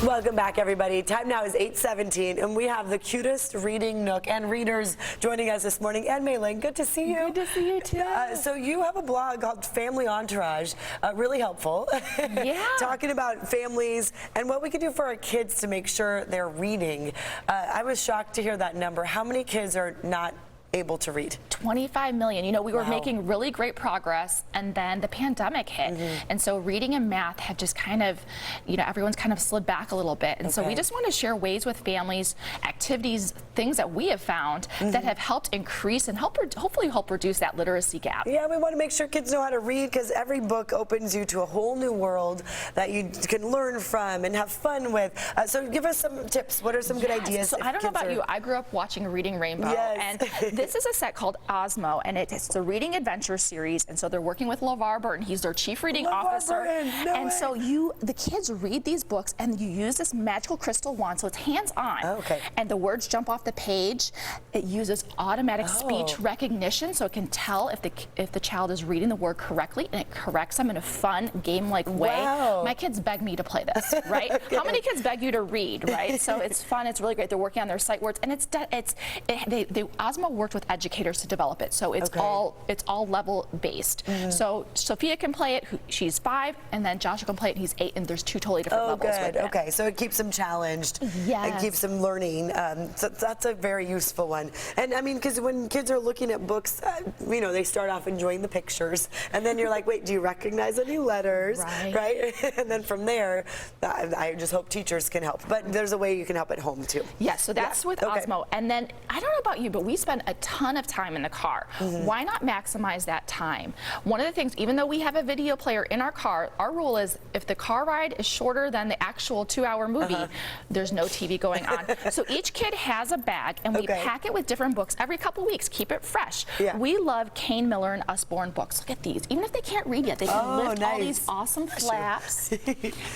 Welcome back, everybody. Time now is 8:17, and we have the cutest reading nook and readers joining us this morning. And Mei-Ling, good to see you. Good to see you, too. So you have a blog called Family Entourage, really helpful. Yeah. Talking about families and what we can do for our kids to make sure they're reading. I was shocked to hear that number. How many kids are not able to read? 25 million. You know, we were Wow. making really great progress, and then the pandemic hit. And so reading and math had just kind of, you know, everyone's kind of slid back a little bit. And so we just want to share ways with families, activities, things that we have found that have helped increase and hopefully help reduce that literacy gap. Yeah, we want to make sure kids know how to read, because every book opens you to a whole new world that you can learn from and have fun with. So give us some tips. What are some good ideas? So I don't know about you. I grew up watching Reading Rainbow. Yes. And this is a set called Osmo, and it's a reading adventure series. And so they're working with LeVar Burton. He's their chief reading officer. And so the kids read these books, and you use this magical crystal wand, so it's hands-on. Okay. And the words jump off the page. It uses automatic speech recognition, so it can tell if the child is reading the word correctly, and it corrects them in a fun, game-like way. Wow. My kids beg me to play this, right? How many kids beg you to read, right? So it's fun. It's really great. They're working on their sight words, and Osmo worked with educators to develop it, so it's all level based. So Sophia can play it. She's 5, and then Joshua can play it. He's 8, and there's 2 totally different levels. Good. With it. Okay, so it keeps them challenged. Yes. And keeps them learning. So that's a very useful one. And I mean, because when kids are looking at books, you know, they start off enjoying the pictures, and then you're like, wait, do you recognize any letters? Right? And then from there, I just hope teachers can help. But there's a way you can help at home too. Yes, so that's with Osmo. And then I don't know about you, but we spend a ton of time in the car. Why not maximize that time? One of the things, even though we have a video player in our car, our rule is if the car ride is shorter than the actual 2-hour movie, there's no TV going on. So each kid has a bag, and we pack it with different books every couple weeks, keep it fresh. We love Kane Miller and Usborne books. Look at these. Even if they can't read yet, they can lift all these awesome flaps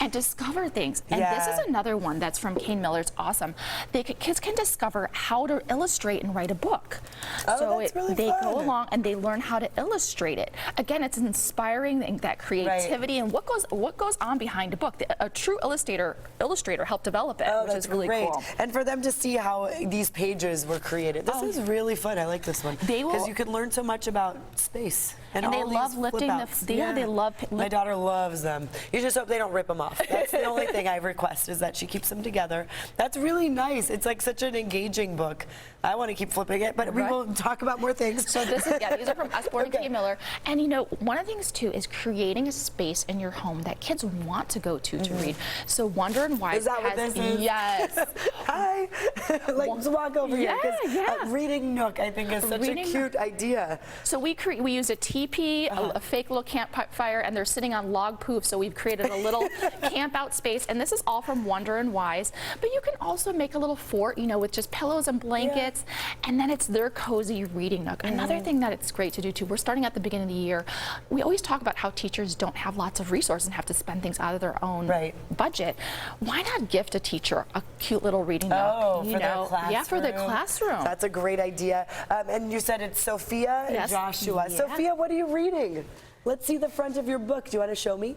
and discover things. And this is another one that's from Kane Miller. It's awesome. Kids can discover how to illustrate and write a book. So they go along and they learn how to illustrate it. Again, it's inspiring that creativity and what goes on behind a book. A true illustrator helped develop it, which is really cool. And for them to see how these pages were created. This is really fun. I like this one. Because you can learn so much about space. And they love lifting they love. My daughter loves them. You just hope they don't rip them off. That's the only thing I request, is that she keeps them together. That's really nice. It's like such an engaging book. I want to keep flipping it, but we will talk about more things. So this is, these are from Usborne and Kane Miller. And you know, one of the things too is creating a space in your home that kids want to go to read. So Wonder and Wise is that what this is? Yes. Hi. Let's walk over here. Reading Nook, I think, is such a cute idea. So we use a teepee, a fake little campfire, and they're sitting on log poop. So we've created a little camp out space, and this is all from Wonder and Wise. But you can also make a little fort, you know, with just pillows and blankets. And then it's their cozy reading nook. Another thing that it's great to do too, we're starting at the beginning of the year. We always talk about how teachers don't have lots of resources and have to spend things out of their own budget. Why not gift a teacher a cute little reading nook? For their classroom. Yeah, for their classroom. That's a great idea. And you said it's Sophia and Joshua. Sophia, what are you reading? Let's see the front of your book. Do you want to show me?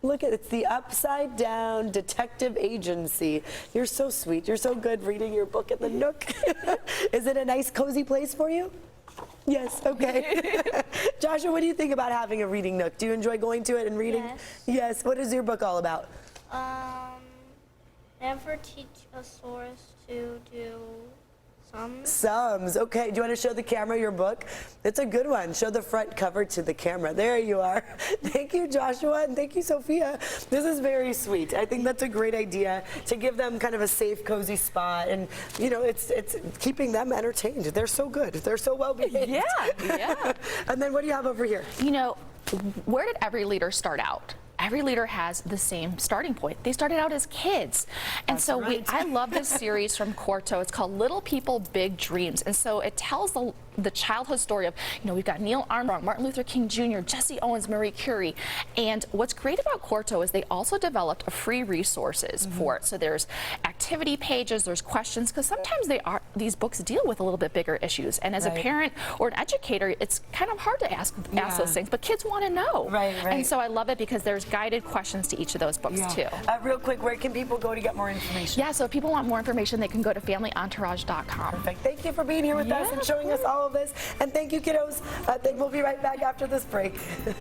Look at it's the Upside Down Detective Agency. You're so sweet. You're so good reading your book in the Nook. Is it a nice, cozy place for you? Yes, okay. Joshua, what do you think about having a reading nook? Do you enjoy going to it and reading? Yes. What is your book all about? Never teach a source to do sums. Sums, okay. Do you want to show the camera your book? It's a good one. Show the front cover to the camera. There you are. Thank you, Joshua, and thank you, Sophia. This is very sweet. I think that's a great idea to give them kind of a safe, cozy spot, and you know, it's keeping them entertained. They're so good. They're so well behaved. Yeah. And then what do you have over here? You know, where did every leader start out? Every leader has the same starting point. They started out as kids. And so I love this series from Quarto. It's called Little People, Big Dreams. And so it tells the childhood story of, you know, we've got Neil Armstrong, Martin Luther King Jr., Jesse Owens, Marie Curie. And what's great about Quarto is they also developed free resources for it. So there's activity pages, there's questions, because sometimes these books deal with a little bit bigger issues. And as a parent or an educator, it's kind of hard to ask those things, but kids want to know. Right. And so I love it because there's guided questions to each of those books too. Real quick, where can people go to get more information? Yeah, so if people want more information, they can go to familyentourage.com. Perfect. Thank you for being here with us and showing us all of this. And thank you, kiddos. We'll be right back after this break.